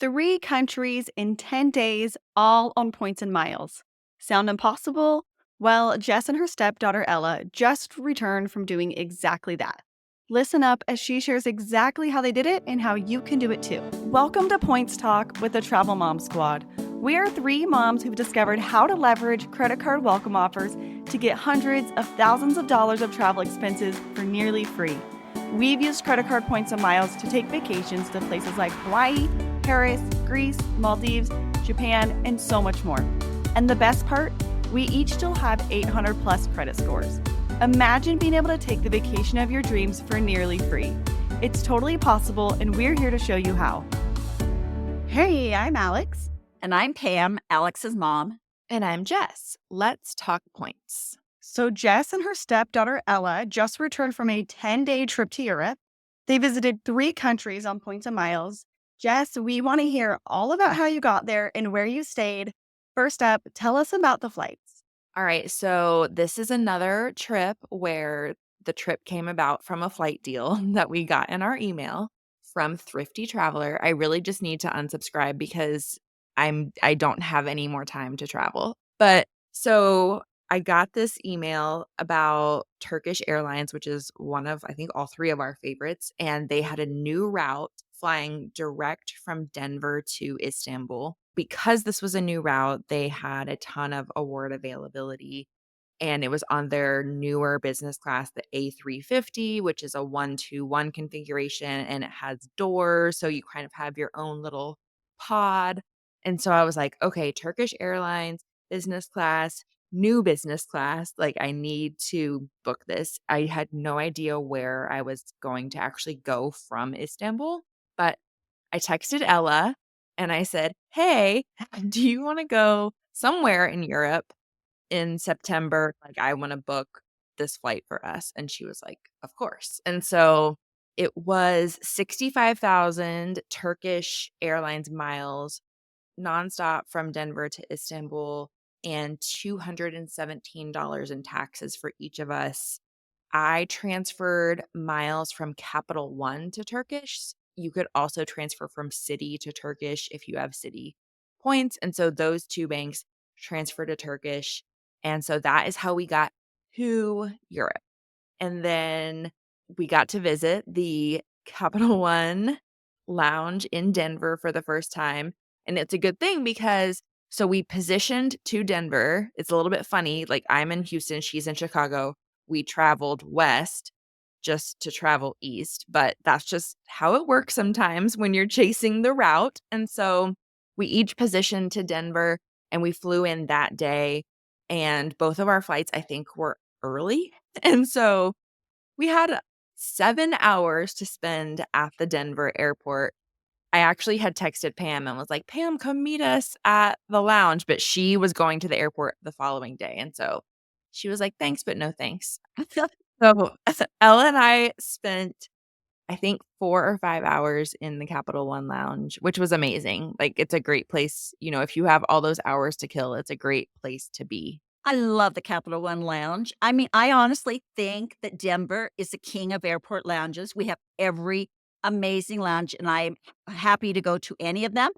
3 countries in 10 days, all on points and miles. Sound impossible? Well, Jess and her stepdaughter Ella just returned from doing exactly that. Listen up as she shares exactly how they did it and how you can do it too. Welcome to Points Talk with the Travel Mom Squad. We are 3 moms who've discovered how to leverage credit card welcome offers to get hundreds of thousands of dollars of travel expenses for nearly free. We've used credit card points and miles to take vacations to places like Hawaii, Paris, Greece, Maldives, Japan, and so much more. And the best part, we each still have 800 plus credit scores. Imagine being able to take the vacation of your dreams for nearly free. It's totally possible, and we're here to show you how. Hey, I'm Alex. And I'm Pam, Alex's mom. And I'm Jess. Let's talk points. So Jess and her stepdaughter Ella just returned from a 10-day trip to Europe. They visited 3 countries on points and miles. Jess, we want to hear all about how you got there and where you stayed. First up, tell us about the flights. All right, so this is another trip where the trip came about from a flight deal that we got in our email from Thrifty Traveler. I really just need to unsubscribe because I don't have any more time to travel. But so I got this email about Turkish Airlines, which is one of, I think, all 3 of our favorites. And they had a new route flying direct from Denver to Istanbul. Because this was a new route, they had a ton of award availability. And it was on their newer business class, the A350, which is a 1-2-1 configuration. And it has doors. So you kind of have your own little pod. And so I was like, okay, Turkish Airlines, business class, new business class. Like, I need to book this. I had no idea where I was going to actually go from Istanbul, but I texted Ella and I said, hey, do you want to go somewhere in Europe in September? Like, I want to book this flight for us. And she was like, of course. And so it was 65,000 Turkish Airlines miles nonstop from Denver to Istanbul and $217 in taxes for each of us. I transferred miles from Capital One to Turkish. You could also transfer from Citi to Turkish if you have Citi points. And so those 2 banks transfer to Turkish. And so that is how we got to Europe. And then we got to visit the Capital One lounge in Denver for the first time. And it's a good thing because so we positioned to Denver. It's a little bit funny. Like, I'm in Houston, she's in Chicago. We traveled west just to travel east, but that's just how it works sometimes when you're chasing the route. And so we each positioned to Denver and we flew in that day. And both of our flights, I think, were early. And so we had 7 hours to spend at the Denver airport. I actually had texted Pam and was like, Pam, come meet us at the lounge. But she was going to the airport the following day. And so she was like, thanks, but no thanks. So Ella and I spent, I think, 4 or 5 hours in the Capital One lounge, which was amazing. Like, it's a great place. You know, if you have all those hours to kill, it's a great place to be. I love the Capital One Lounge. I mean, I honestly think that Denver is the king of airport lounges. We have every amazing lounge, and I'm happy to go to any of them.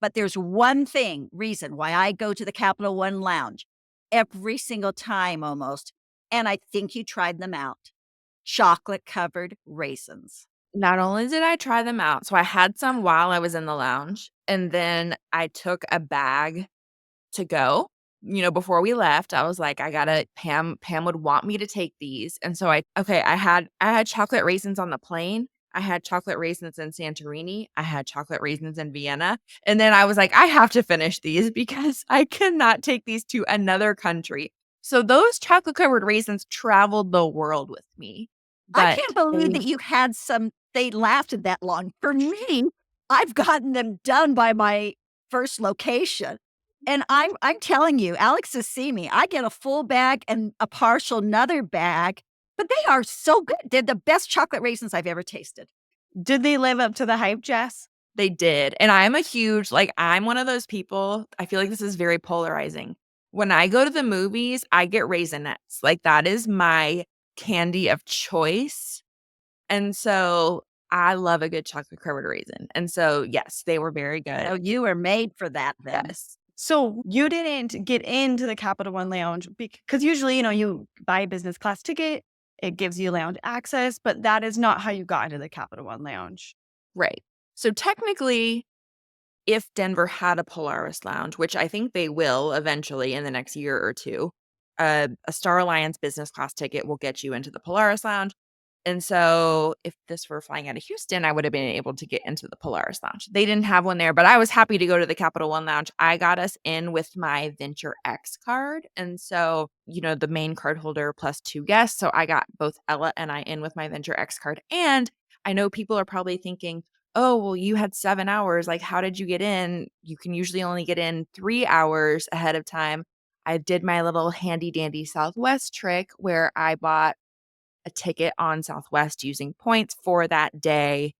But there's one reason why I go to the Capital One Lounge every single time almost, and I think you tried them out. Chocolate-covered raisins. Not only did I try them out, so I had some while I was in the lounge, and then I took a bag to go. You know, before we left, I was like, I gotta Pam would want me to take these. And so I had chocolate raisins on the plane. I had chocolate raisins in Santorini. I had chocolate raisins in Vienna. And then I was like, I have to finish these because I cannot take these to another country. So those chocolate covered raisins traveled the world with me. I But can't believe that you had they lasted that long. For me, I've gotten them done by my first location. And I'm telling you, Alex has seen me. I get a full bag and a partial another bag, but they are so good. They're the best chocolate raisins I've ever tasted. Did they live up to the hype, Jess? they did. And I'm a huge, like, I'm one of those people. I feel like this is very polarizing. When I go to the movies, I get Raisinets. Like, that is my candy of choice. And so I love a good chocolate covered raisin. And so, yes, they were very good. Oh, you were made for that then. Yes. So you didn't get into the Capital One lounge because usually, you buy a business class ticket, it gives you lounge access, but that is not how you got into the Capital One lounge. Right. So technically, if Denver had a Polaris lounge, which I think they will eventually in the next year or two, a Star Alliance business class ticket will get you into the Polaris lounge. And so if this were flying out of Houston, I would have been able to get into the Polaris lounge. They didn't have one there, but I was happy to go to the Capital One lounge. I got us in with my Venture X card. And so, the main card holder plus 2 guests. So I got both Ella and I in with my Venture X card. And I know people are probably thinking, oh, well, you had 7 hours. Like, how did you get in? You can usually only get in 3 hours ahead of time. I did my little handy dandy Southwest trick where I bought a ticket on Southwest using points for that day,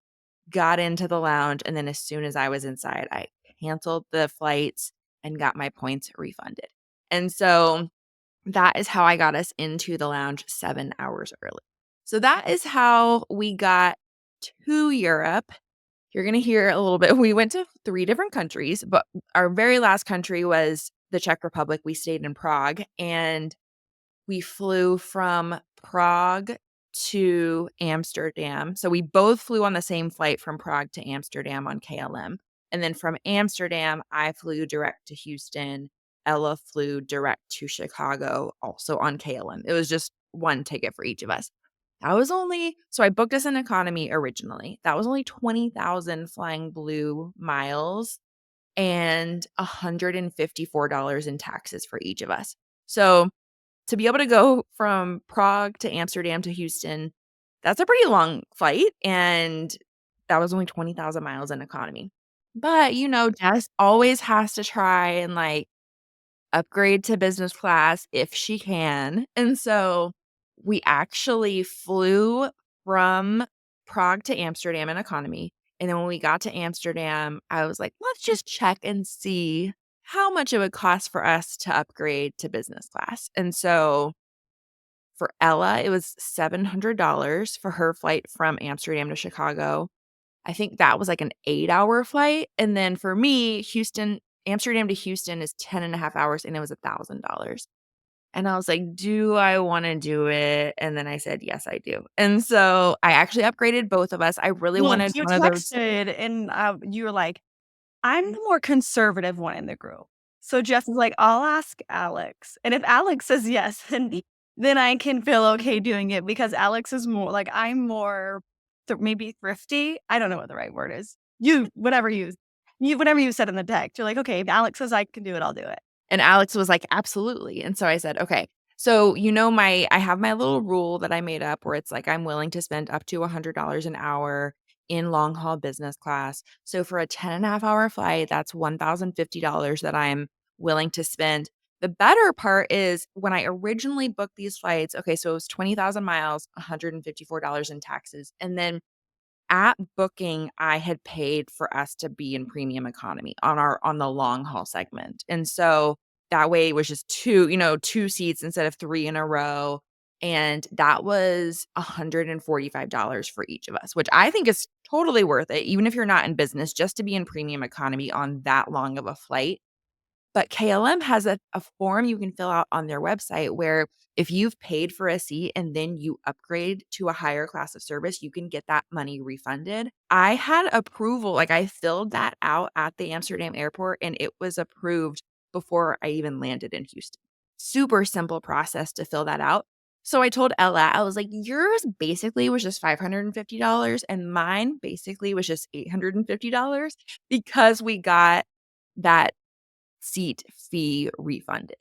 got into the lounge, and then as soon as I was inside, I canceled the flights and got my points refunded. And so that is how I got us into the lounge 7 hours early. So that is how we got to Europe. You're going to hear a little bit. We went to 3 different countries, but our very last country was the Czech Republic. We stayed in Prague, and we flew from Prague to Amsterdam. So we both flew on the same flight from Prague to Amsterdam on KLM. And then from Amsterdam, I flew direct to Houston. Ella flew direct to Chicago, also on KLM. It was just one ticket for each of us. So I booked us an economy originally. That was only 20,000 Flying Blue miles and $154 in taxes for each of us. So to be able to go from Prague to Amsterdam to Houston, that's a pretty long flight, and that was only 20,000 miles in economy. But, Jess always has to try and, upgrade to business class if she can, and so we actually flew from Prague to Amsterdam in economy, and then when we got to Amsterdam, I was like, "Let's just check and see how much it would cost for us to upgrade to business class." And so for Ella, it was $700 for her flight from Amsterdam to Chicago. I think that was like an 8-hour flight. And then for me, Amsterdam to Houston is 10 and a half hours, and it was $1,000. And I was like, do I want to do it? And then I said, yes, I do. And so I actually upgraded both of us. I really Well, wanted you one of those. texted and you were like, I'm the more conservative one in the group. So Jess is like, I'll ask Alex. And if Alex says yes, then I can feel okay doing it because Alex is more like, I'm more maybe thrifty. I don't know what the right word is. Whatever you said in the text, you're like, okay, if Alex says I can do it, I'll do it. And Alex was like, absolutely. And so I said, okay. So, I have my little rule that I made up where it's like I'm willing to spend up to $100 an hour in long haul business class. So for a 10 and a half hour flight, that's $1,050 that I'm willing to spend. The better part is when I originally booked these flights, okay, so it was 20,000 miles, $154 in taxes. And then at booking, I had paid for us to be in premium economy on the long haul segment. And so that way it was just 2 seats instead of 3 in a row. And that was $145 for each of us, which I think is totally worth it, even if you're not in business, just to be in premium economy on that long of a flight. But KLM has a form you can fill out on their website where if you've paid for a seat and then you upgrade to a higher class of service, you can get that money refunded. I had approval, like I filled that out at the Amsterdam airport and it was approved before I even landed in Houston. Super simple process to fill that out. So I told Ella, I was like, yours basically was just $550 and mine basically was just $850 because we got that seat fee refunded.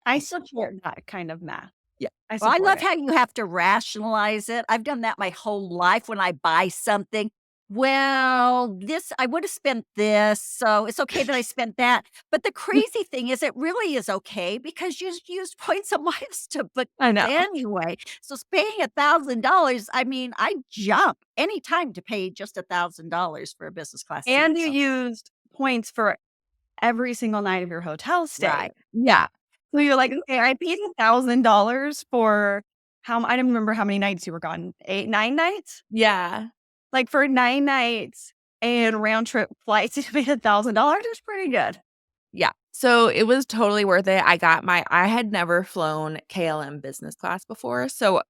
I support that kind of math. Yeah. I Well, I support love it. how you have to rationalize it. I've done that my whole life when I buy something. Well, this I would have spent this, so it's okay that I spent that. But the crazy thing is it really is okay because you used points and miles to book I know. anyway. So it's paying $1,000. I mean, I jump any time to pay just $1,000 for a business class seat. And you So, used points for every single night of your hotel stay. right. Yeah. So you're like, okay, I paid $1,000 for I don't remember how many nights you were gone. 8, 9 nights? Yeah. Like, for 9 nights and round trip flights, it made $1,000. It was pretty good. Yeah. So it was totally worth it. I had never flown KLM business class before. So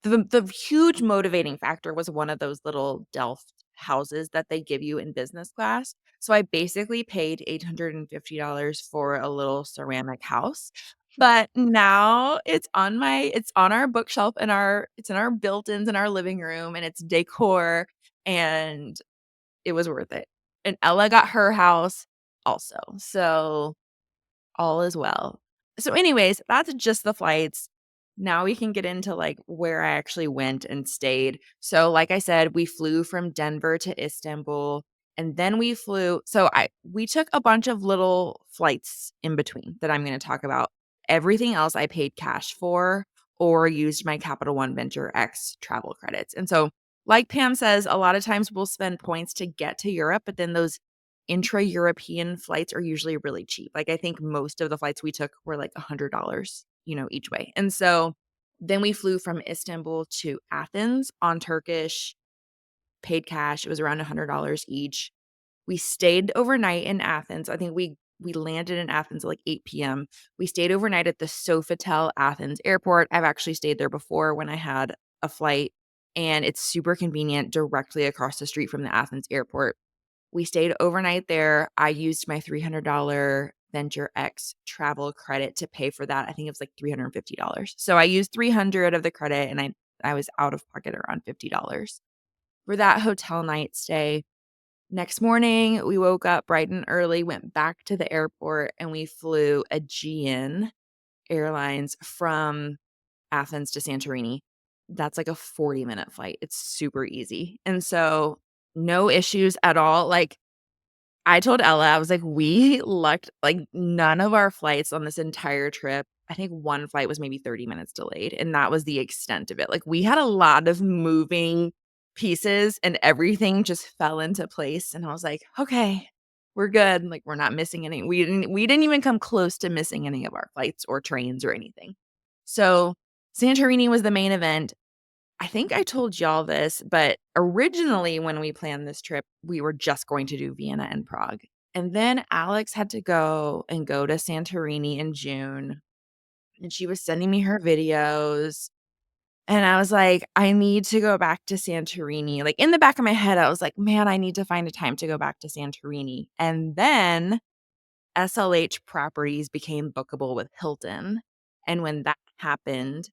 the huge motivating factor was one of those little Delft houses that they give you in business class. So I basically paid $850 for a little ceramic house. But now it's on our bookshelf in our it's in our built-ins in our living room, and it's decor, and it was worth it. And Ella got her house also. So all is well. So anyways, that's just the flights. Now we can get into, like, where I actually went and stayed. So, like I said, we flew from Denver to Istanbul, and then we took a bunch of little flights in between that I'm gonna talk about. Everything else I paid cash for or used my Capital One Venture X travel credits. And so, like Pam says, a lot of times we'll spend points to get to Europe, but then those intra-European flights are usually really cheap. Like, I think most of the flights we took were like $100, each way. And so then we flew from Istanbul to Athens on Turkish, paid cash. It was around $100 each. We stayed overnight in Athens. I think we landed in Athens at like 8 p.m. We stayed overnight at the Sofitel Athens airport. I've actually stayed there before when I had a flight, and it's super convenient directly across the street from the Athens airport. We stayed overnight there. I used my $300 Venture X travel credit to pay for that. I think it was like $350. So I used 300 of the credit, and I was out of pocket around $50 for that hotel night stay. Next morning, we woke up bright and early, went back to the airport, and we flew Aegean Airlines from Athens to Santorini. That's like a 40-minute flight. It's super easy. And so no issues at all. Like, I told Ella, I was like, "We lucked, like, none of our flights on this entire trip." I think one flight was maybe 30 minutes delayed, and that was the extent of it. Like, we had a lot of moving pieces, and everything just fell into place, and I was like, "Okay, we're good." Like, we're not missing any. We didn't even come close to missing any of our flights or trains or anything. So, Santorini was the main event. I think I told y'all this, but originally when we planned this trip, we were just going to do Vienna and Prague. And then Alex had to go to Santorini in June, and she was sending me her videos. And I was like, I need to go back to Santorini. Like, in the back of my head, I was like, man, I need to find a time to go back to Santorini. And then SLH properties became bookable with Hilton. And when that happened,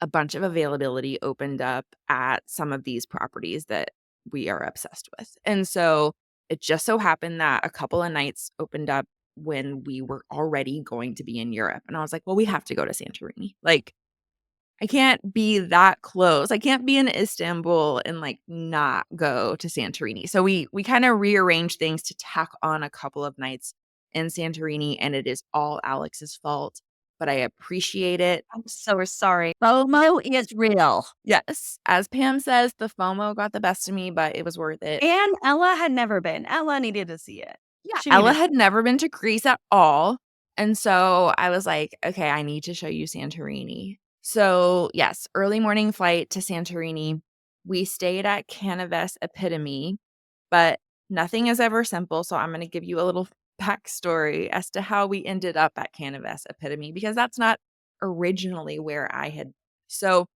a bunch of availability opened up at some of these properties that we are obsessed with. And so it just so happened that a couple of nights opened up when we were already going to be in Europe. And I was like, well, we have to go to Santorini. Like, I can't be that close. I can't be in Istanbul and, like, not go to Santorini. So we kinda rearranged things to tack on a couple of nights in Santorini, and it is all Alex's fault, but I appreciate it. I'm so sorry. FOMO is real. Yes, as Pam says, the FOMO got the best of me, but it was worth it. And Ella had never been. Ella needed to see it. Yeah, She Ella needed had never been to Greece at all, and so I was like, "Okay, I need to show you Santorini." So, yes, early morning flight to Santorini. We stayed at Canaves Epitome, but nothing is ever simple, so I'm gonna give you a little backstory as to how we ended up at Canaves Epitome, because that's not originally where I had. So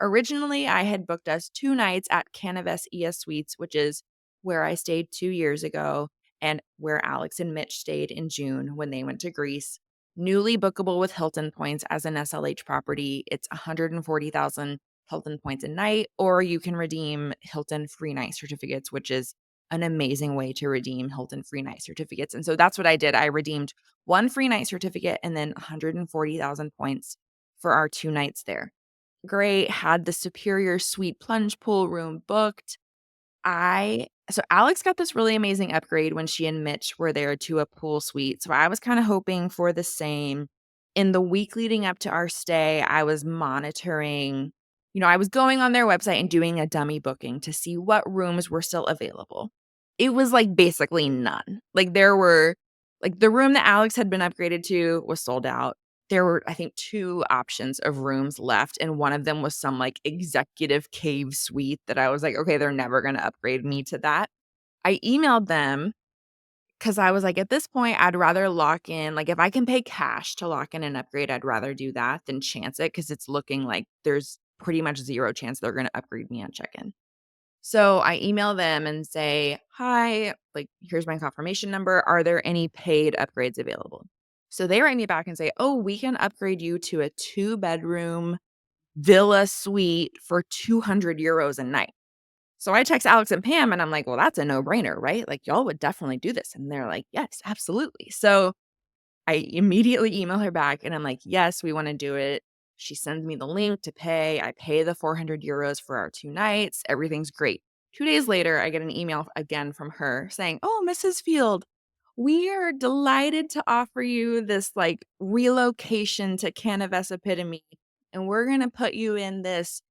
originally, I had booked us 2 nights at Canaves ES Suites, which is where I stayed 2 years ago and where Alex and Mitch stayed in June when they went to Greece. Newly bookable with Hilton points as an SLH property. It's 140,000 Hilton points a night, or you can redeem Hilton free night certificates, which is an amazing way to redeem Hilton free night certificates. And so that's what I did. I redeemed 1 free night certificate and then 140,000 points for our 2 nights there. Great, had the superior suite plunge pool room booked. So Alex got this really amazing upgrade when she and Mitch were there to a pool suite. So I was kind of hoping for the same. In the week leading up to our stay, I was monitoring, I was going on their website and doing a dummy booking to see what rooms were still available. It was like basically none. Like, there were, like, the room that Alex had been upgraded to was sold out. there were, I think, 2 options of rooms left, and one of them was some, like, executive cave suite that I was like, "Okay, they're never gonna upgrade me to that." I emailed them because I was like, "At this point, I'd rather lock in like, if I can pay cash to lock in an upgrade, I'd rather do that than chance it because it's looking like there's pretty much 0 chance they're gonna upgrade me on check-in." So, I email them and say, "Hi, like, here's my confirmation number. Are there any paid upgrades available?" So, they write me back and say, "Oh, we can upgrade you to a two-bedroom villa suite for €200 a night." So I text Alex and Pam and I'm like, "Well, that's a no-brainer, right? Like, y'all would definitely do this." And they're like, "Yes, absolutely." So I immediately email her back and I'm like, "Yes, we wanna do it." She sends me the link to pay. I pay the €400 for our 2 nights. Everything's great. 2 days later, I get an email again from her saying, "Oh, Mrs. Field, we are delighted to offer you this, like, relocation to Canavas Epitome, and we're gonna put you in this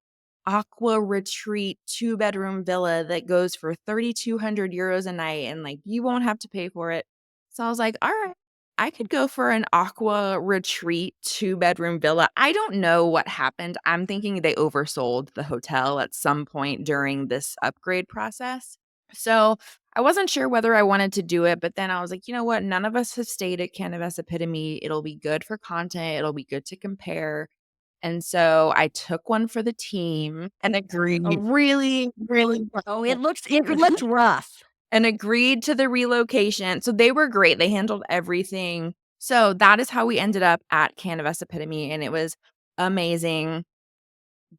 aqua retreat two-bedroom villa that goes for €3,200 a night, and, like, you won't have to pay for it." So I was like, "Alright, I could go for an aqua retreat two-bedroom villa." I don't know what happened. I'm thinking they oversold the hotel at some point during this upgrade process. So, I wasn't sure whether I wanted to do it, but then I was like, "You know what? None of us have stayed at Canavas Epitome. It'll be good for content. It'll be good to compare." And so I took one for the team and Oh, agreed really, really oh, it looked rough. and agreed to the relocation. So they were great. They handled everything. So that is how we ended up at Canavas Epitome, and it was amazing.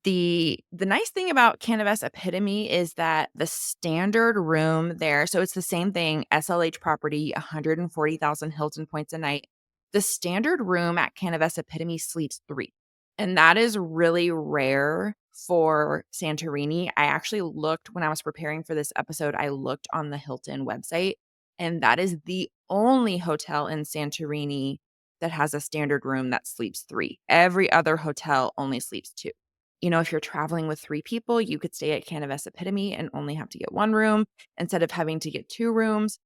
The nice thing about Canavas Epitome is that the standard room there, so it's the same thing, SLH property, 140,000 Hilton points a night. The standard room at Canavas Epitome sleeps 3, and that is really rare for Santorini. I actually looked when I was preparing for this episode, I looked on the Hilton website, and that is the only hotel in Santorini that has a standard room that sleeps 3. Every other hotel only sleeps 2. If you're traveling with 3 people, you could stay at Canavas Epitome and only have to get 1 room instead of having to get 2 rooms,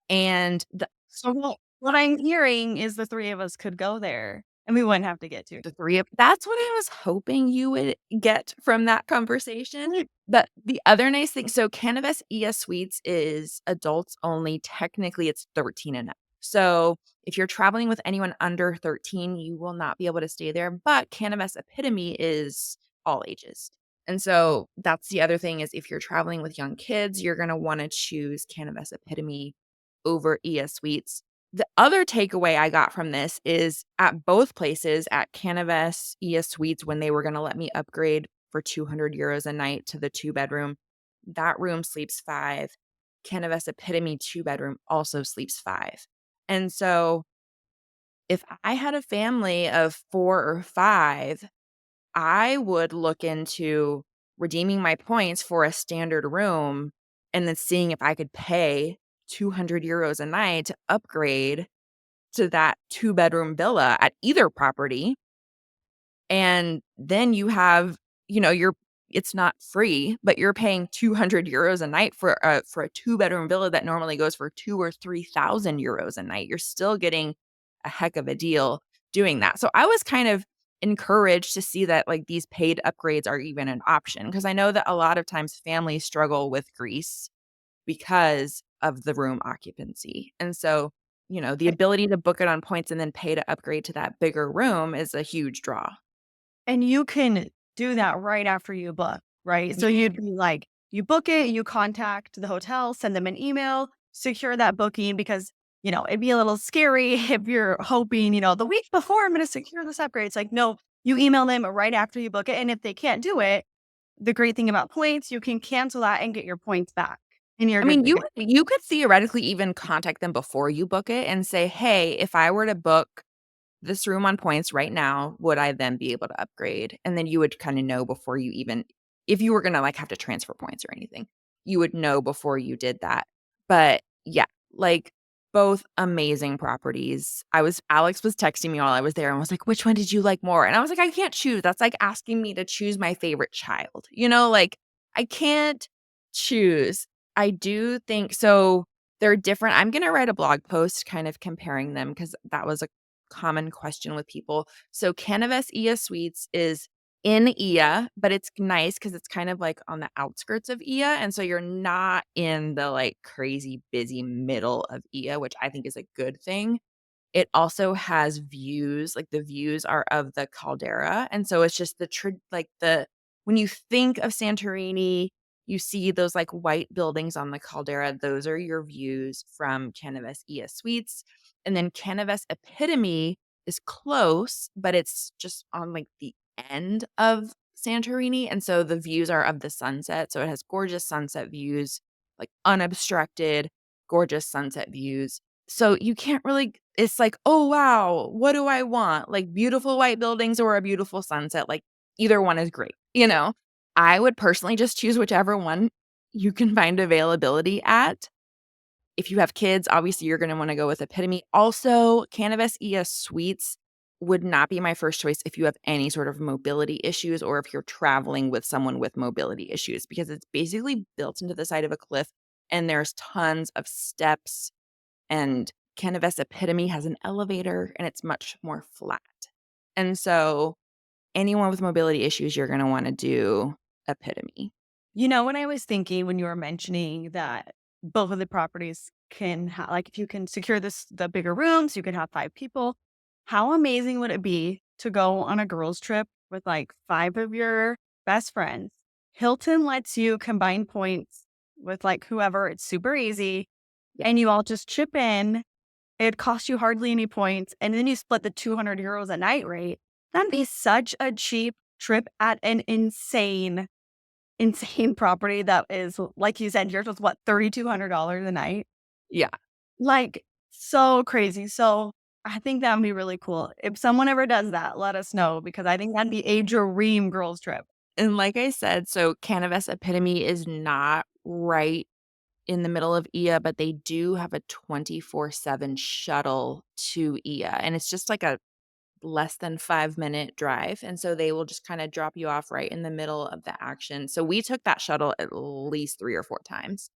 and So what I'm hearing is the 3 of us could go there, and we wouldn't have to get to. the 3 of that's what I was hoping you would get from that conversation, but the other nice thing so Canavas ES Suites is adults only, technically it's 13 and up. So, if you're traveling with anyone under 13, you will not be able to stay there, but Canavas Epitome is all ages. And so, that's the other thing is if you're traveling with young kids, you're gonna wanna choose Canavas Epitome over ES Suites. The other takeaway I got from this is at both places, at Canavas ES Suites, when they were gonna let me upgrade for €200 a night to the two-bedroom, that room sleeps 5. Canavas Epitome two-bedroom also sleeps 5. And so, if I had a family of 4 or 5, I would look into redeeming my points for a standard room and then seeing if I could pay €200 a night to upgrade to that two-bedroom villa at either property, and then you have you're it's not free, but you're paying €200 a night for a two-bedroom villa that normally goes for 2 or 3,000 euros a night. You're still getting a heck of a deal doing that. So I was kind of encouraged to see that, like, these paid upgrades are even an option because I know that a lot of times families struggle with Greece because of the room occupancy. And so, the ability to book it on points and then pay to upgrade to that bigger room is a huge draw. And you can do that right after you book, right? So Yeah. you'd be like, you book it, you contact the hotel, send them an email, secure that booking because, it'd be a little scary if you're hoping, the week before I'm going to secure this upgrade. It's like, no, you email them right after you book it. And if they can't do it, the great thing about points, you can cancel that and get your points back and you're I good mean, to go. you could theoretically even contact them before you book it and say, "Hey, if I were to book this room on points right now, would I then be able to upgrade?" And then you would kinda know before you even if you were gonna, like, have to transfer points or anything, you would know before you did that. But, yeah, like, both amazing properties. Alex was texting me while I was there and was like, "Which one did you like more?" And I was like, "I can't choose. That's like asking me to choose my favorite child." Like, I can't choose. I do think so they're different. I'm gonna write a blog post kind of comparing them because that was a common question with people. So Canavest Ia Suites is in Ia, but it's nice because it's kind of like on the outskirts of Ia. And so you're not in the like crazy busy middle of Ia, which I think is a good thing. It also has views, like, the views are of the caldera, and so it's just the when you think of Santorini, you see those, like, white buildings on the caldera, those are your views from Canavest Ia Suites, and then Canavest Epitome is close, but it's just on, like, the end of Santorini, and so the views are of the sunset, so it has gorgeous sunset views, like, unobstructed, gorgeous sunset views. So you can't really it's like, "Oh, wow, what do I want?" Like, beautiful white buildings or a beautiful sunset, like, either one is great, you know? I would personally just choose whichever one you can find availability at. If you have kids, obviously, you're gonna wanna go with Epitome. Also, Canavest ES Suites would not be my first choice if you have any sort of mobility issues or if you're traveling with someone with mobility issues because it's basically built into the side of a cliff, and there's tons of steps and Canavest Epitome has an elevator and it's much more flat. And so anyone with mobility issues, you're gonna wanna do Epitome. You know what I was thinking when you were mentioning that both of the properties like, if you can secure the bigger rooms, you can have 5 people. How amazing would it be to go on a girls' trip with, like, 5 of your best friends? Hilton lets you combine points with, like, whoever. It's super easy, Yeah. and you all just chip in. It costs you hardly any points, and then you split the €200 a night rate. That'd be such a cheap trip at an insane property that is, like you said, yours was what, $3,200 a night? Yeah. Like, so crazy. So, I think that would be really cool. If someone ever does that, let us know because I think that'd be a dream girls trip. And like I said, so Canavest Epitome is not right in the middle of Ia, but they do have a 24/7 shuttle to Ia, and it's just like a less than 5-minute drive, and so they will just kinda drop you off right in the middle of the action. So we took that shuttle at least 3 or 4 times.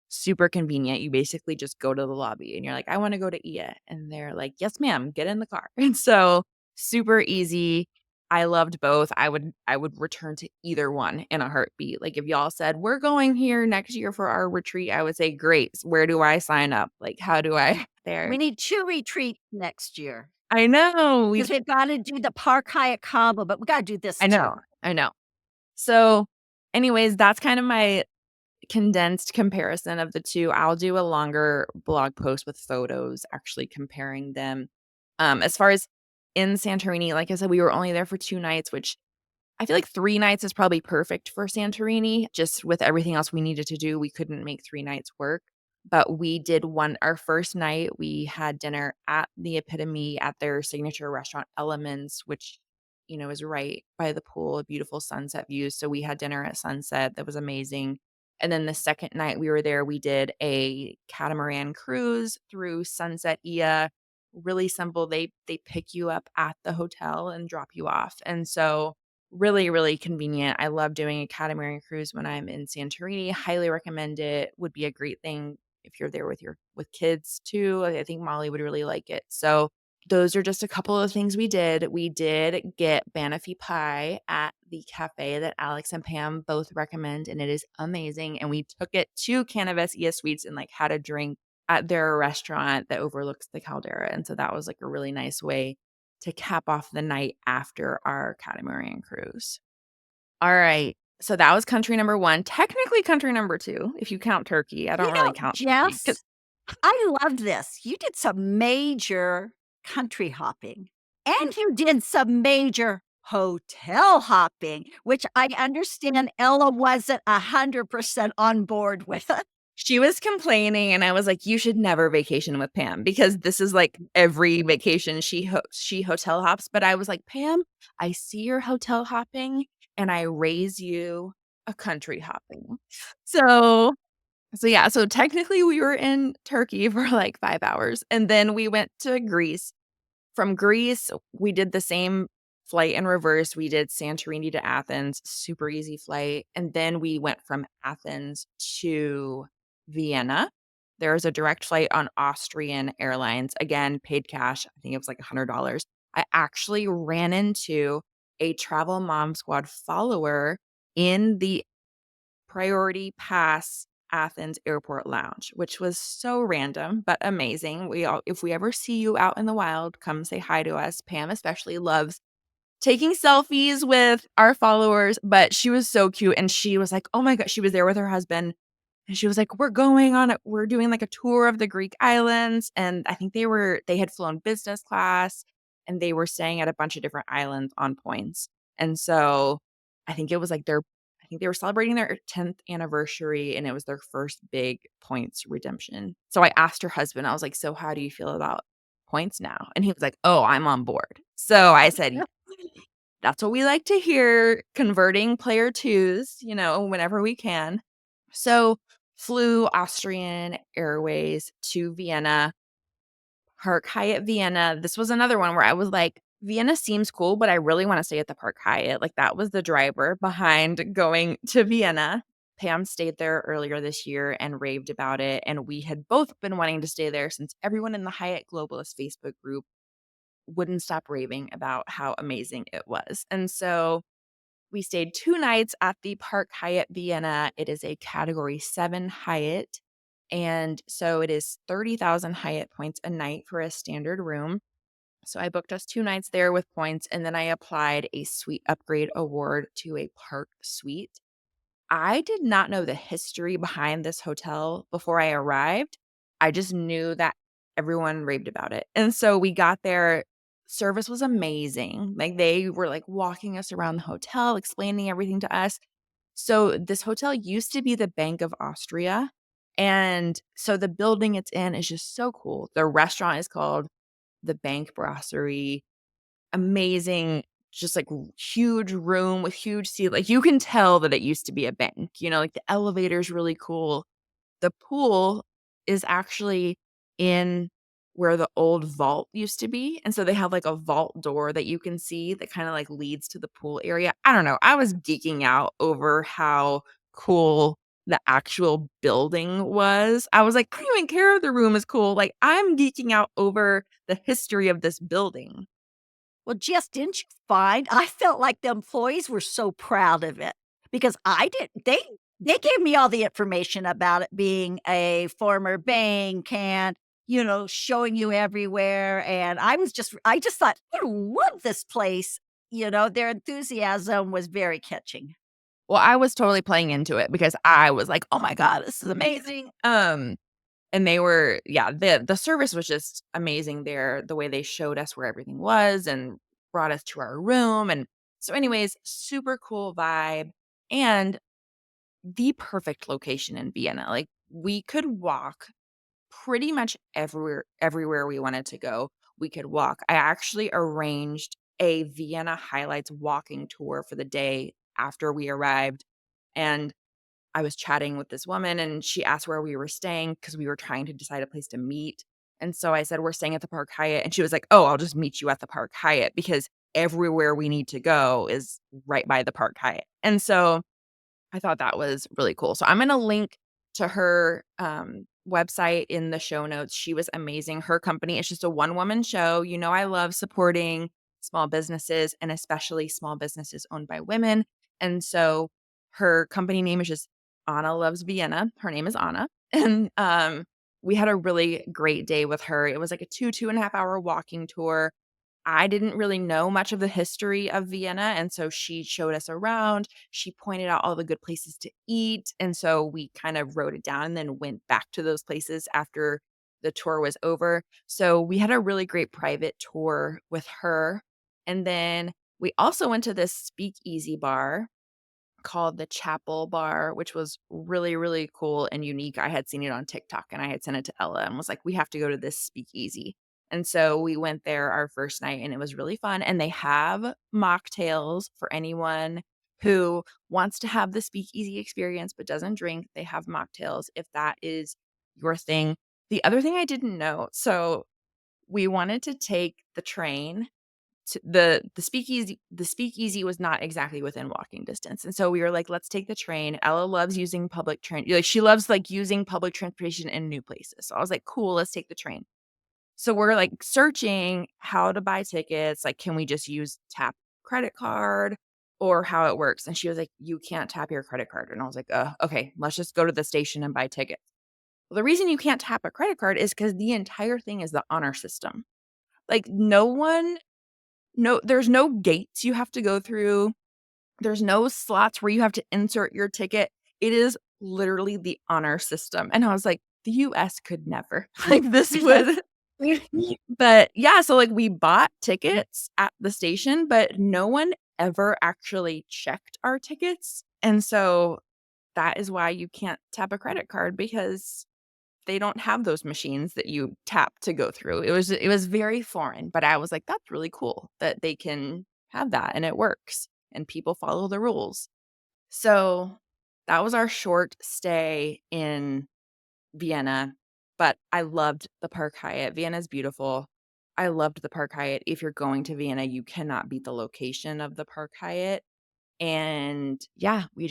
Super convenient. You basically just go to the lobby and you're like, "I wanna go to Ia," and they're like, "Yes, ma'am, get in the car." And so super easy. I loved both. I would return to either one in a heartbeat. Like, if y'all said, "We're going here next year for our retreat," I would say, "Great. Where do I sign up? Like, how do I there?" We need 2 retreats next year I know. because we've gotta do the Park Hyatt combo, but we gotta do this I know. too. I know. So, anyways, that's kind of my condensed comparison of the 2. I'll do a longer blog post with photos actually comparing them. As far as in Santorini, like I said, we were only there for 2 nights, which I feel like 3 nights is probably perfect for Santorini. Just with everything else we needed to do, we couldn't make 3 nights work. But we did one our first night, we had dinner at the Epitome at their signature restaurant, Elements, which, is right by the pool, a beautiful sunset views. So we had dinner at sunset. That was amazing. And then the second night we were there, we did a catamaran cruise through Sunset Ia. Really simple. They pick you up at the hotel and drop you off. And so really, really convenient. I love doing a catamaran cruise when I'm in Santorini. Highly recommend it. Would be a great thing if you're there with kids too. I think Molly would really like it. So those are just a couple of things we did. We did get Banoffee pie at the cafe that Alex and Pam both recommend, and it is amazing. And we took it to Canavest ES Suites and like had a drink at their restaurant that overlooks the caldera. And so that was like a really nice way to cap off the night after our catamaran cruise. All right. So that was country number 1. Technically country number 2, if you count Turkey. I don't really count Turkey 'cause Jess, I loved this. You did some major country hopping, and you did some major hotel hopping, which I understand Ella wasn't 100% on board with. she was complaining and I was like, "You should never vacation with Pam because this is like every vacation she hotel hops." But I was like, "Pam, I see your hotel hopping and I raise you a country hopping." So yeah, so technically we were in Turkey for like 5 hours, and then we went to Greece. From Greece, we did the same flight in reverse. We did Santorini to Athens, super easy flight, and then we went from Athens to Vienna. There's a direct flight on Austrian Airlines. Again, paid cash. I think it was like $100. I actually ran into a Travel Mom Squad follower in the Priority Pass Athens Airport Lounge, which was so random but amazing. If we ever see you out in the wild, come say hi to us. Pam especially loves taking selfies with our followers, but she was so cute and she was like, "Oh my god," she was there with her husband and she was like, we're doing like a tour of the Greek islands." And I think they had flown business class and they were staying at a bunch of different islands on points. And so I think it was like I think they were celebrating their 10th anniversary and it was their first big points redemption. So I asked her husband, I was like, "So how do you feel about points now?" And he was like, "Oh, I'm on board." So I said, "That's what we like to hear, converting player twos, whenever we can." So, flew Austrian Airways to Vienna, Park Hyatt Vienna. This was another one where I was like, "Vienna seems cool, but I really wanna stay at the Park Hyatt." Like, that was the driver behind going to Vienna. Pam stayed there earlier this year and raved about it, and we had both been wanting to stay there since everyone in the Hyatt Globalist Facebook group wouldn't stop raving about how amazing it was. And so we stayed 2 nights at the Park Hyatt Vienna. It is a Category 7 Hyatt, and so it is 30,000 Hyatt points a night for a standard room. So I booked us 2 nights there with points, and then I applied a suite upgrade award to a park suite. I did not know the history behind this hotel before I arrived. I just knew that everyone raved about it. And so we got there, service was amazing. Like, they were, like, walking us around the hotel, explaining everything to us. So this hotel used to be the Bank of Austria, and so the building it's in is just so cool. The restaurant is called the Bank Brasserie. Amazing, just, like, huge room with huge like, you can tell that it used to be a bank, like, the elevator's really cool. The pool is actually in where the old vault used to be, and so they have, like, a vault door that you can see that kinda, like, leads to the pool area. I don't know, I was geeking out over how cool the actual building was. I was like, "I don't even care if the room is cool," like, I'm geeking out over the history of this building. Well, Jess, didn't you find I felt like the employees were so proud of it because I didn't they gave me all the information about it being a former bank and, showing you everywhere, and I just thought, "I love this place." Their enthusiasm was very catching. Well, I was totally playing into it because I was like, "Oh my god, this is amazing." And they were yeah, the service was just amazing there, the way they showed us where everything was and brought us to our room, and so anyways, super cool vibe and the perfect location in Vienna. Like, we could walk pretty much everywhere we wanted to go, we could walk. I actually arranged a Vienna highlights walking tour for the day after we arrived, and I was chatting with this woman and she asked where we were staying because we were trying to decide a place to meet. And so I said, "We're staying at the Park Hyatt." And she was like, "Oh, I'll just meet you at the Park Hyatt because everywhere we need to go is right by the Park Hyatt." And so I thought that was really cool. So I'm going to link to her website in the show notes. She was amazing. Her company is just a one woman show. I love supporting small businesses and especially small businesses owned by women. And so her company name is just Anna Loves Vienna. Her name is Anna. And we had a really great day with her. It was like a 2.5 hour walking tour. I didn't really know much of the history of Vienna, and so she showed us around. She pointed out all the good places to eat, and so we kind of wrote it down and then went back to those places after the tour was over. So we had a really great private tour with her, and then we also went to this speakeasy bar called the Chapel Bar, which was really, really cool and unique. I had seen it on TikTok and I had sent it to Ella and was like, "We have to go to this speakeasy." And so we went there our first night and it was really fun. And they have mocktails for anyone who wants to have the speakeasy experience but doesn't drink. They have mocktails if that is your thing. The other thing I didn't know, so we wanted to take the train the speakeasy was not exactly within walking distance, and so we were like, "Let's take the train." Ella loves using she loves, like, using public transportation in new places, so I was like, "Cool, let's take the train." So we're, like, searching how to buy tickets, like, can we just use tap credit card or how it works, and she was like, "You can't tap your credit card," and I was like, okay, let's just go to the station and buy tickets." Well, the reason you can't tap a credit card is because the entire thing is the honor system. Like, there's no gates you have to go through. There's no slots where you have to insert your ticket. It is literally the honor system, and I was like, "The US could never." Like, this would but, yeah, so, like, we bought tickets at the station, but no one ever actually checked our tickets, and so that is why you can't tap a credit card because they don't have those machines that you tap to go through. It was very foreign, but I was like, "That's really cool that they can have that and it works and people follow the rules." So, that was our short stay in Vienna, but I loved the Park Hyatt. Vienna's beautiful. I loved the Park Hyatt. If you're going to Vienna, you cannot beat the location of the Park Hyatt, and, yeah, we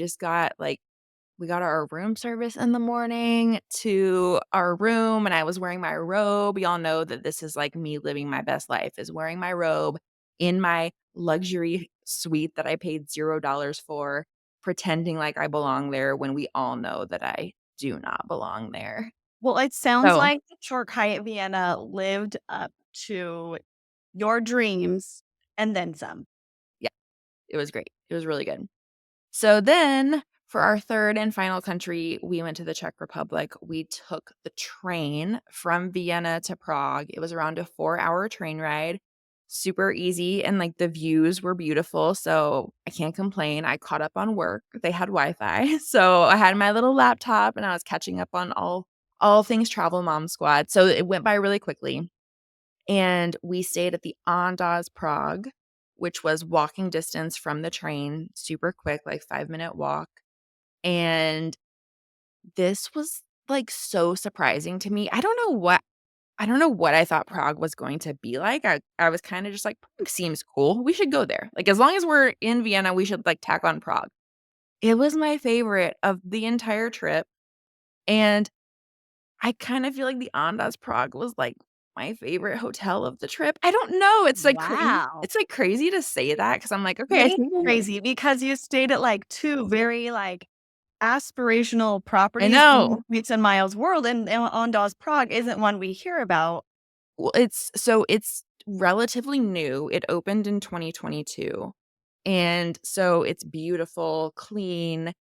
got our room service in the morning to our room, and I was wearing my robe. Y'all know that this is, like, me living my best life, is wearing my robe in my luxury suite that I paid $0 for, pretending like I belong there when we all know that I do not belong there. Well, it sounds So, like the Park Hyatt Vienna lived up to your dreams and then some. yeah, it was great. It was really good. So then for our 3rd and final country, we went to the Czech Republic. We took the train from Vienna to Prague. It was around a 4-hour train ride, super easy, and, like, the views were beautiful, so I can't complain. I caught up on work. They had Wi-Fi, so I had my little laptop, and I was catching up on all things Travel Mom Squad, so it went by really quickly. And we stayed at the Andaz Prague, which was walking distance from the train, super quick, like 5-minute walk. And this was, like, so surprising to me. I don't know what I thought Prague was going to be like. I was kinda just like, "Prague seems cool. We should go there. Like, as long as we're in Vienna, we should, like, tack on Prague." It was my favorite of the entire trip, and I kinda feel like the Andaz Prague was, like, my favorite hotel of the trip. I don't know, Wow. it's, like, crazy to say that because 'cause I'm like, "Okay, I It is think crazy because you stayed at, like, 2 very, like, aspirational I properties in know." the Meets and Miles world, and Andaz Prague isn't one we hear about. Well, it's relatively new. It opened in 2022, and so it's beautiful, clean,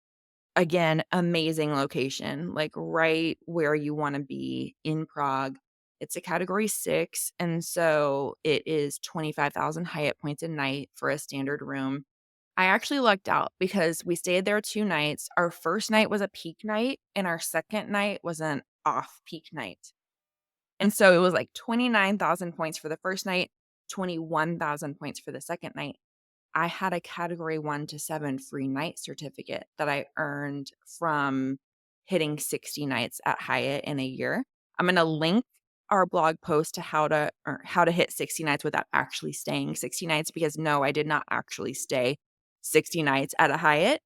again, amazing location, like, right where you wanna be in Prague. It's a category 6, and so it is 25,000 Hyatt points a night for a standard room. I actually lucked out because we stayed there 2 nights. Our first night was a peak night, and our second night was an off-peak night. And so it was like 29,000 points for the first night, 21,000 points for the second night. I had a category 1 to 7 free night certificate that I earned from hitting 60 nights at Hyatt in a year. I'm gonna link our blog post to how to hit 60 nights without actually staying 60 nights because no, I did not actually stay 60 nights at a Hyatt.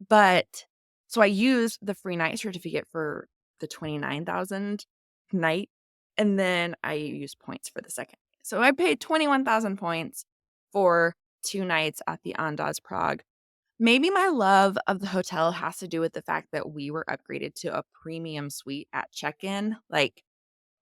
But so I used the free night certificate for the 29,000 night, and then I used points for the second. So I paid 21,000 points for 2 nights at the Andaz Prague. Maybe my love of the hotel has to do with the fact that we were upgraded to a premium suite at check-in. Like,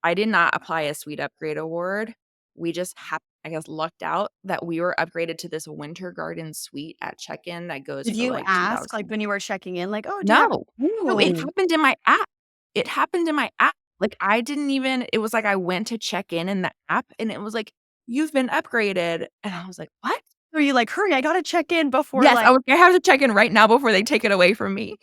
I did not apply a suite upgrade award. We just I guess, lucked out that we were upgraded to this winter garden suite at check-in that goes Did for, you like, ask, like, 2,000. when you were checking in, like, "Oh, do you have" No. No, it Ooh. happened in my app. It happened in my app. Like, I didn't even it was like I went to check in the app, and it was like, "You've been upgraded." And I was like, "What?" Were you like, "Hurry, I gotta check in before, Yes, like, I have to check in right now before they take it away from me.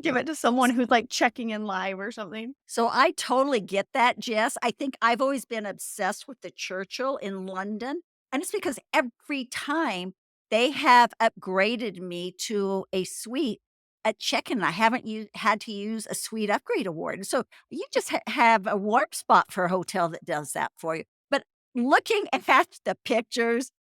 give it to someone who's, like, checking in live or something?" So I totally get that, Jess. I think I've always been obsessed with the Churchill in London, and it's because every time they have upgraded me to a suite at check-in, I haven't had to use a suite upgrade award. So you just have a warm spot for a hotel that does that for you. But looking at the pictures,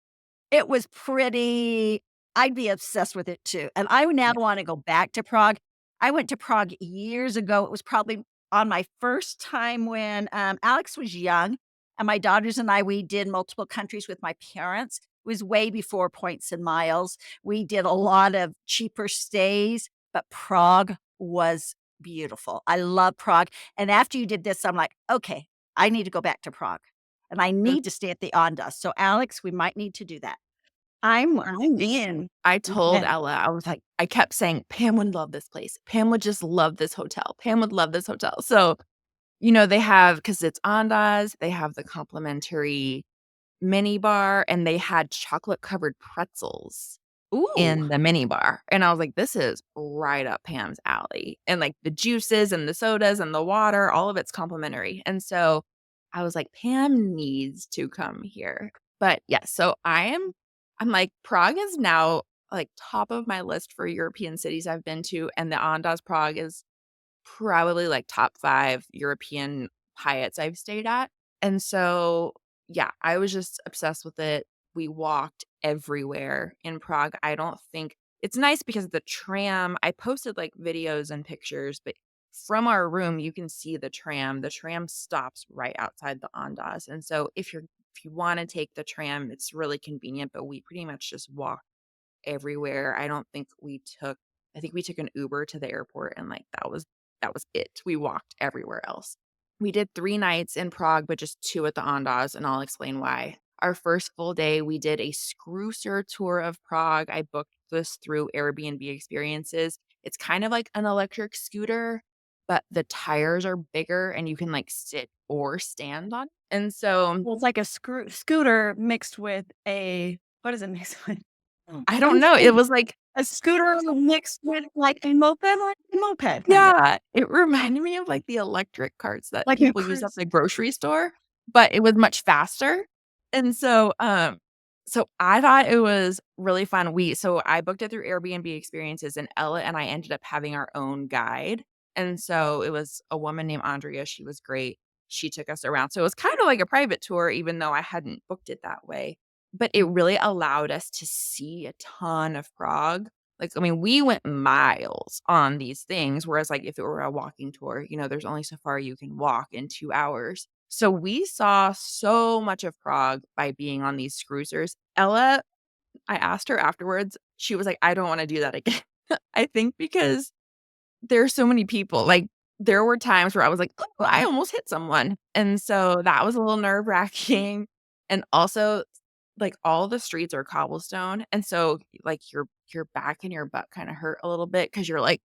It was pretty I'd be obsessed with it too, and I now Yeah. wanna go back to Prague. I went to Prague years ago. It was probably on my first time when, Alex was young, and my daughters and I, we did multiple countries with my parents. It was way before points and miles. We did a lot of cheaper stays, but Prague was beautiful. I love Prague, and after you did this, I'm like, "Okay, I need to go back to Prague, and I Mm, need to stay at the Andaz." So, Alex, we might need to do that. I'm in. I told Okay. Ella, I was like I kept saying, "Pam would love this place. Pam would just love this hotel. Pam would love this hotel." So, they have because it's Andaz, they have the complimentary mini bar, and they had chocolate covered pretzels Ooh. in the mini bar, and I was like, "This is right up Pam's alley." And, like, the juices and the sodas and the water, all of it's complimentary, and so I was like, "Pam needs to come here." But, yeah, so I'm like, Prague is now, like, top of my list for European cities I've been to, and the Andaz Prague is probably, like, top 5 European Hyatts I've stayed at, and so, yeah, I was just obsessed with it. We walked everywhere in Prague. I don't think it's nice because the tram I posted, like, videos and pictures, but from our room, you can see the tram. The tram stops right outside the Andaz, and so if you wanna take the tram, it's really convenient, but we pretty much just walked everywhere. I think we took an Uber to the airport and, like, that was it. We walked everywhere else. We did 3 nights in Prague, but just 2 at the Andaz, and I'll explain why. Our first full day, we did a cruiser tour of Prague. I booked this through Airbnb Experiences. It's kind of like an electric scooter, but the tires are bigger and you can, like, sit or stand on it. And so Well, it's like a scooter mixed with a what is it mixed with? I I'm don't know, it thinking was like a scooter mixed with, like a moped, kind of, yeah, it reminded me of, like, the electric carts that like a people use at cruise. the grocery store, but it was much faster, and so I thought it was really fun. So I booked it through Airbnb Experiences, and Ella and I ended up having our own guide, and so it was a woman named Andrea, she was great. She took us around, so it was kinda like a private tour even though I hadn't booked it that way, but it really allowed us to see a ton of Prague. Like, I mean, we went miles on these things, whereas, like, if it were a walking tour, there's only so far you can walk in 2 hours. So we saw so much of Prague by being on these cruisers. Ella, I asked her afterwards, she was like, "I don't wanna do that again." I think because there's so many people, like, there were times where I was like, "Oh, I almost hit someone," and so that was a little nerve-wracking, and also, like, all the streets are cobblestone, and so, like, your back and your butt kinda hurt a little bit because you're, like,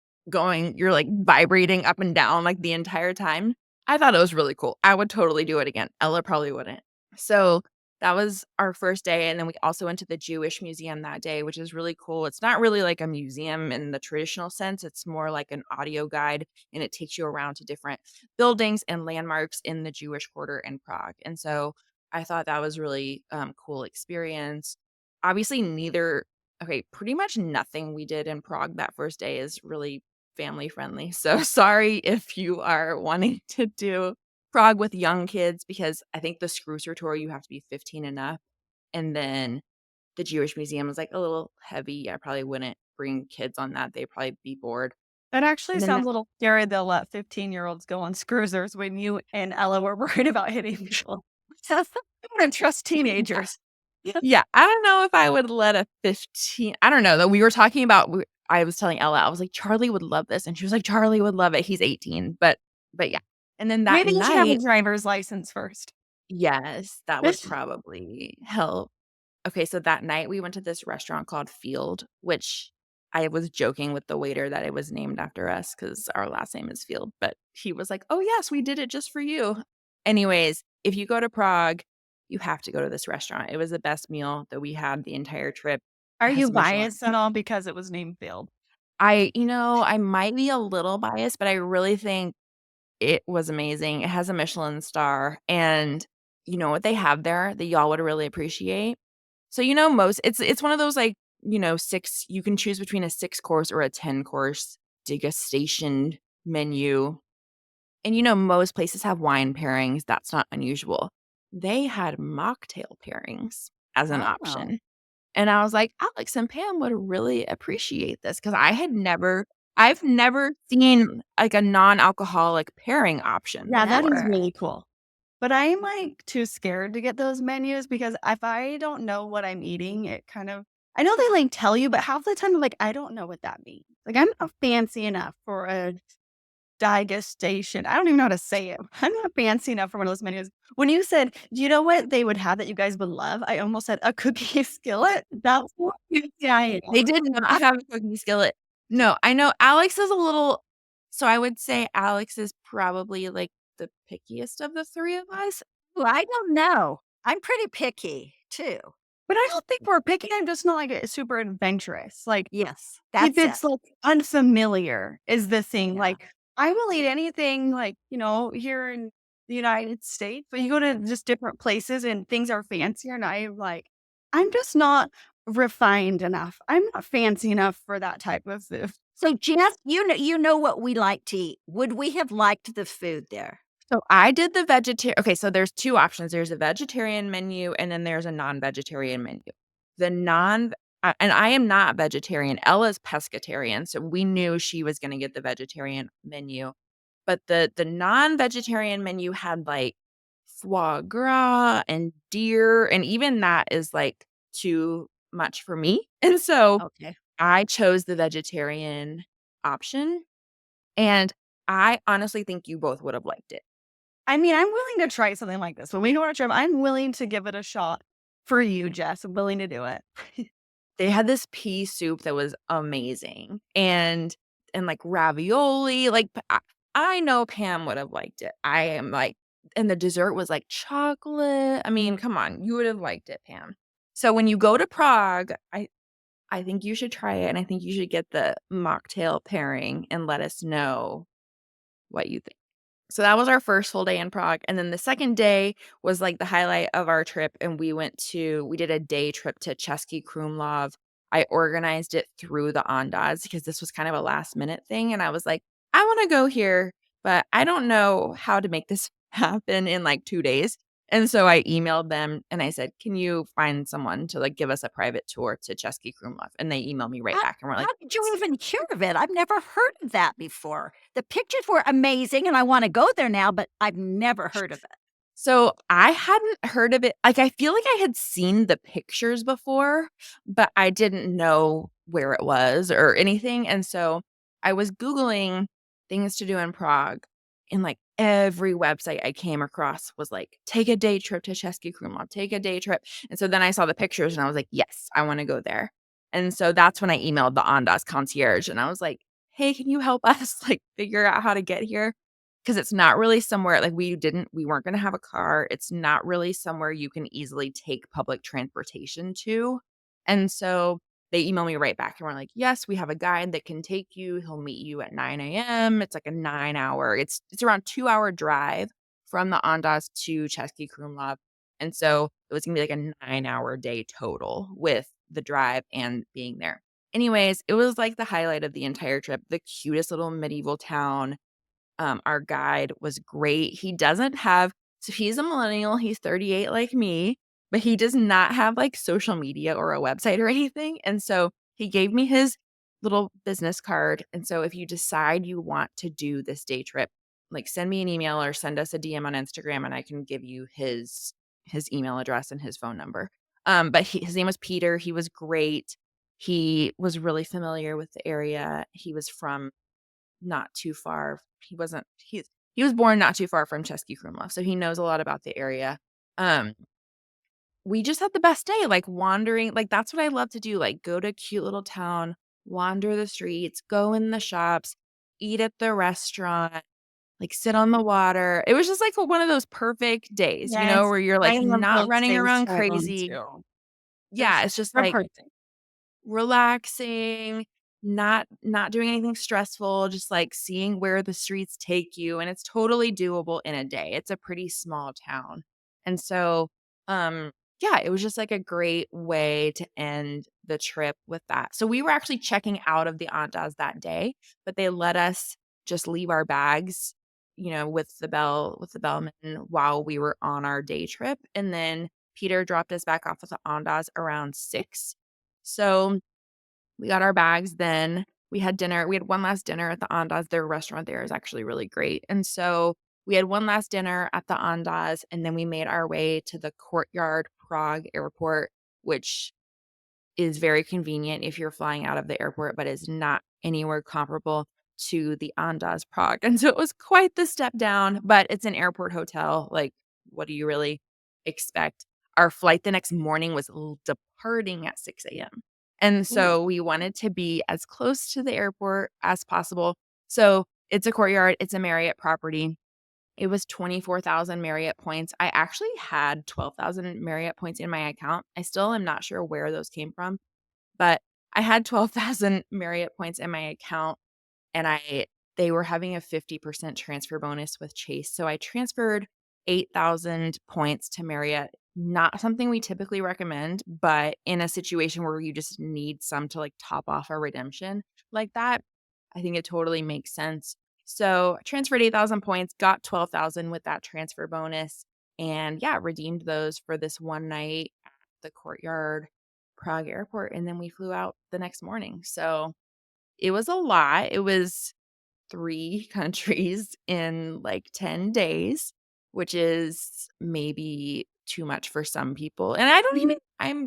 vibrating up and down, like, the entire time. I thought it was really cool. I would totally do it again. Ella probably wouldn't. So, that was our first day, and then we also went to the Jewish museum that day, which is really cool. It's not really like a museum in the traditional sense, it's more like an audio guide, and it takes you around to different buildings and landmarks in the Jewish quarter in Prague, and so I thought that was really, cool experience. Obviously, pretty much nothing we did in Prague that first day is really family friendly, so sorry if you are wanting to do Prague with young kids because I think the cruiser tour, you have to be 15 and up, and then the Jewish museum is, like, a little heavy. I probably wouldn't bring kids on that, they'd probably be bored. That actually And then sounds a little scary. They'll let 15-year-olds go on cruisers when you and Ella were worried about hitting people. I wouldn't trust teenagers. yeah, I don't know if I would let a 15 I don't know, though, we were talking about I was telling Ella, I was like, "Charlie would love this," and she was like, "Charlie would love it." He's 18, but yeah. And then that Maybe you should have a night driver's license first. yes, that would probably help. Okay, so that night we went to this restaurant called Field, which I was joking with the waiter that it was named after us because our last name is Field, but he was like, "Oh, yes, we did it just for you." Anyways, if you go to Prague, you have to go to this restaurant. It was the best meal that we had the entire trip. Are It has you a Michelin. biased at all because it was named Field? I might be a little biased, but I really think it was amazing. It has a Michelin star, and you know what they have there that y'all would really appreciate? So, most it's one of those, like, 6 you can choose between a 6-course or a 10-course degustation menu, and, most places have wine pairings, that's not unusual. They had mocktail pairings as an Oh. option. And I was like, "Alex and Pam would really appreciate this because I've never seen, like, a non-alcoholic pairing option Yeah, that is before." really cool. But I am, like, too scared to get those menus because if I don't know what I'm eating, it kind of I know they, like, tell you, but half the time I'm like, I don't know what that means. Like, I'm not fancy enough for a Station. I don't even know how to say it. I'm not fancy enough for one of those menus. When you said, "Do you know what they would have that you guys would love?" I almost said a cookie skillet. That's what yeah, I They am. did not have a cooking skillet. No, I know Alex is a little so I would say Alex is probably, like, the pickiest of the 3 of us. Ooh, I don't know. I'm pretty picky too. But I don't think we're picky, I'm just not, like, super adventurous. Like, Yes, if that's it. it's, like, unfamiliar is the thing, Yeah. like, I will eat anything, like, here in the United States, but you go to just different places and things are fancier, and I'm just not refined enough. I'm not fancy enough for that type of food. So, Jess, you know what we like to eat. Would we have liked the food there? So I did the vegetarian. Okay, so there's 2 options. There's a vegetarian menu and then there's a non-vegetarian menu. The non and I am not vegetarian. Ella's pescatarian, so we knew she was gonna get the vegetarian menu. But the non-vegetarian menu had, like, foie gras and deer, and even that is, like, too much for me. And so Okay. I chose the vegetarian option, and I honestly think you both would have liked it. I mean, I'm willing to try something like this. When we go on a trip, I'm willing to give it a shot for you, Jess. I'm willing to do it. They had this pea soup that was amazing and, like, ravioli, like, I know Pam would have liked it. I am like and the dessert was, like, chocolate. I mean, come on, you would have liked it, Pam. So when you go to Prague, I think you should try it, and I think you should get the mocktail pairing and let us know what you think. So that was our first full day in Prague, and then the second day was, like, the highlight of our trip, and we did a day trip to Český Krumlov. I organized it through the Andaz because this was kind of a last minute thing, and I was like, "I wanna go here, but I don't know how to make this happen in, like, 2 days." And so I emailed them and I said, "Can you find someone to, like, give us a private tour to Český Krumlov?" And they emailed me right How back and were how like, did you even hear of it? I've never heard of that before. The pictures were amazing, and I wanna go there now, but I've never heard of it. So, I hadn't heard of it like, I feel like I had seen the pictures before, but I didn't know where it was or anything, and so I was Googling things to do in Prague, and, like, every website I came across was like, "Take a day trip to Český Krumlov, take a day trip," and so then I saw the pictures and I was like, "Yes, I wanna go there," and so that's when I emailed the Andaz concierge and I was like, "Hey, can you help us, like, figure out how to get here?" 'Cause it's not really somewhere like, we weren't gonna have a car, it's not really somewhere you can easily take public transportation to, and so they emailed me right back and were like, "Yes, we have a guide that can take you, he'll meet you at 9 AM." It's like a 9-hour it's around 2-hour drive from the Andaz to Český Krumlov, and so it was gonna be like a 9-hour day total with the drive and being there. Anyways, it was like the highlight of the entire trip, the cutest little medieval town. Our guide was great. He doesn't have so he's a millennial, he's 38 like me, but he does not have, like, social media or a website or anything, and so he gave me his little business card, and so if you decide you want to do this day trip, like, send me an email or send us a DM on Instagram, and I can give you his email address and his phone number. But his name was Peter, he was great. He was really familiar with the area. He was from not too far. He was born not too far from Český Krumlov, so he knows a lot about the area. Um, we just had the best day, like, wandering like, that's what I love to do, like, go to a cute little town, wander the streets, go in the shops, eat at the restaurant, like, sit on the water. It was just, like, one of those perfect days, Yes, where you're, like, I love not those running things around crazy. too. Yeah, it's just, They're like, perfect. relaxing, not doing anything stressful, just, like, seeing where the streets take you, and it's totally doable in a day. It's a pretty small town. And so, yeah, it was just, like, a great way to end the trip with that. So we were actually checking out of the Andaz that day, but they let us just leave our bags, with the bellman while we were on our day trip, and then Peter dropped us back off at the Andaz around 6. So we got our bags then. We had dinner. We had one last dinner at the Andaz. Their restaurant there is actually really great. And so we had one last dinner at the Andaz, and then we made our way to the Courtyard Prague airport, which is very convenient if you're flying out of the airport, but is not anywhere comparable to the Andaz Prague. And so it was quite the step down, but it's an airport hotel. Like, what do you really expect? Our flight the next morning was departing at 6 a.m. And Ooh. so we wanted to be as close to the airport as possible. So it's a Courtyard, it's a Marriott property. It was 24,000 Marriott points. I actually had 12,000 Marriott points in my account. I still am not sure where those came from, but I had 12,000 Marriott points in my account, and they were having a 50% transfer bonus with Chase. So I transferred 8,000 points to Marriott. Not something we typically recommend, but in a situation where you just need some to like top off a redemption like that, I think it totally makes sense. So I transferred 8,000 points, got 12,000 with that transfer bonus, and yeah, redeemed those for this one night at the Courtyard Prague airport. And then we flew out the next morning. So it was a lot. It was 3 countries in like 10 days, which is maybe too much for some people. And I don't even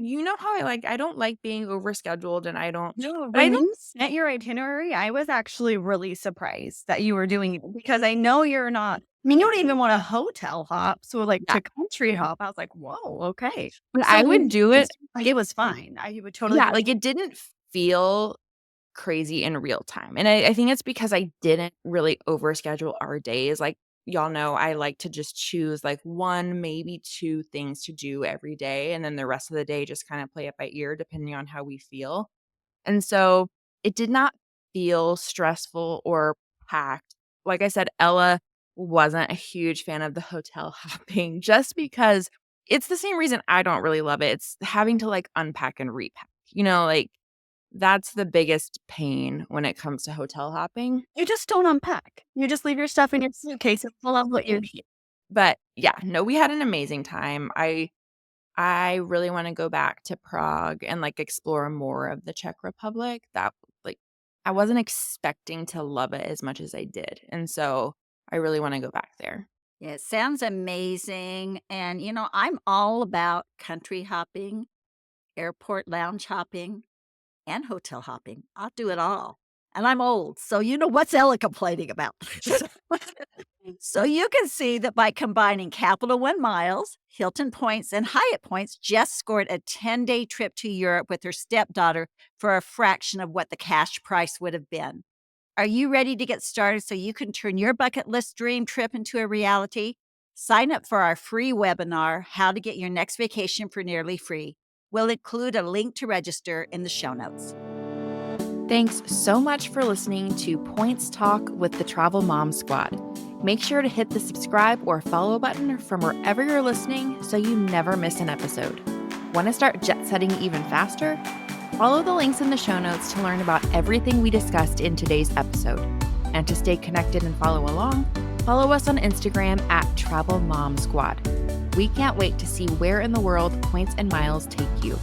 you know how I don't like being overscheduled and I don't No, but I when don't you sent your itinerary, I was actually really surprised that you were doing it because I know you're not you don't even want a hotel hop, so, like, yeah, to country hop, I was like, "Whoa, okay." but So I when would you do it. like, it was fine. I would totally Yeah, be like, like it didn't feel crazy in real time. And I think it's because I didn't really overschedule our days. Like y'all know, I like to just choose like 1, maybe 2 things to do every day. And then the rest of the day just kind of play it by ear depending on how we feel. And so it did not feel stressful or packed. Like I said, Ella wasn't a huge fan of the hotel hopping just because it's the same reason I don't really love it. It's having to like unpack and repack. Like that's the biggest pain when it comes to hotel hopping. you just don't unpack. You just leave your stuff in your suitcase and pull out what you need. But yeah, no, we had an amazing time. I really wanna go back to Prague and, like, explore more of the Czech Republic. That like, I wasn't expecting to love it as much as I did, and so I really wanna go back there. Yeah, it sounds amazing. And, I'm all about country hopping, airport lounge hopping, and hotel hopping. I'll do it all. And I'm old. So, what's Ella complaining about? So you can see that by combining Capital One miles, Hilton points, and Hyatt points, Jess scored a 10-day trip to Europe with her stepdaughter for a fraction of what the cash price would have been. Are you ready to get started so you can turn your bucket list dream trip into a reality? Sign up for our free webinar, How to Get Your Next Vacation for Nearly Free. We'll include a link to register in the show notes. Thanks so much for listening to Points Talk with the Travel Mom Squad. Make sure to hit the subscribe or follow button from wherever you're listening so you never miss an episode. Want to start jet setting even faster? Follow the links in the show notes to learn about everything we discussed in today's episode. And to stay connected and follow along, follow us on Instagram at Travel Mom Squad. We can't wait to see where in the world points and miles take you.